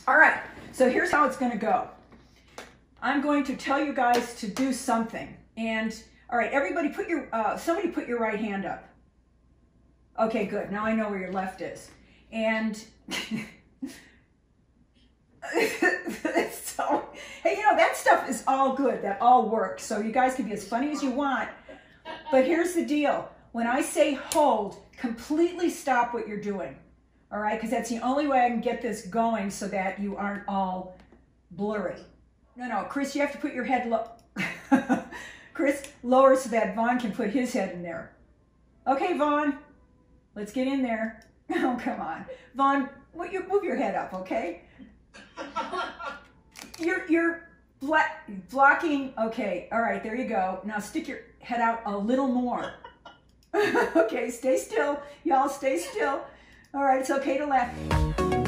All right, so here's how it's going to go. I'm going to tell you guys to do something. And all right, everybody put your, somebody put your right hand up. Okay, good. Now I know where your left is. And so, hey, you know, that stuff is all good. That all works. So you guys can be as funny as you want. But here's the deal. When I say hold, completely stop what you're doing. All right? Because that's the only way I can get this going so that you aren't all blurry. No, Chris, you have to put your head low. Chris, lower so that Vaughn can put his head in there. Okay, Vaughn, let's get in there. Oh, come on. Vaughn, move your head up, okay? You're blocking. Okay, all right, there you go. Now stick your head out a little more. Okay, stay still. Y'all stay still. All right, it's okay to laugh.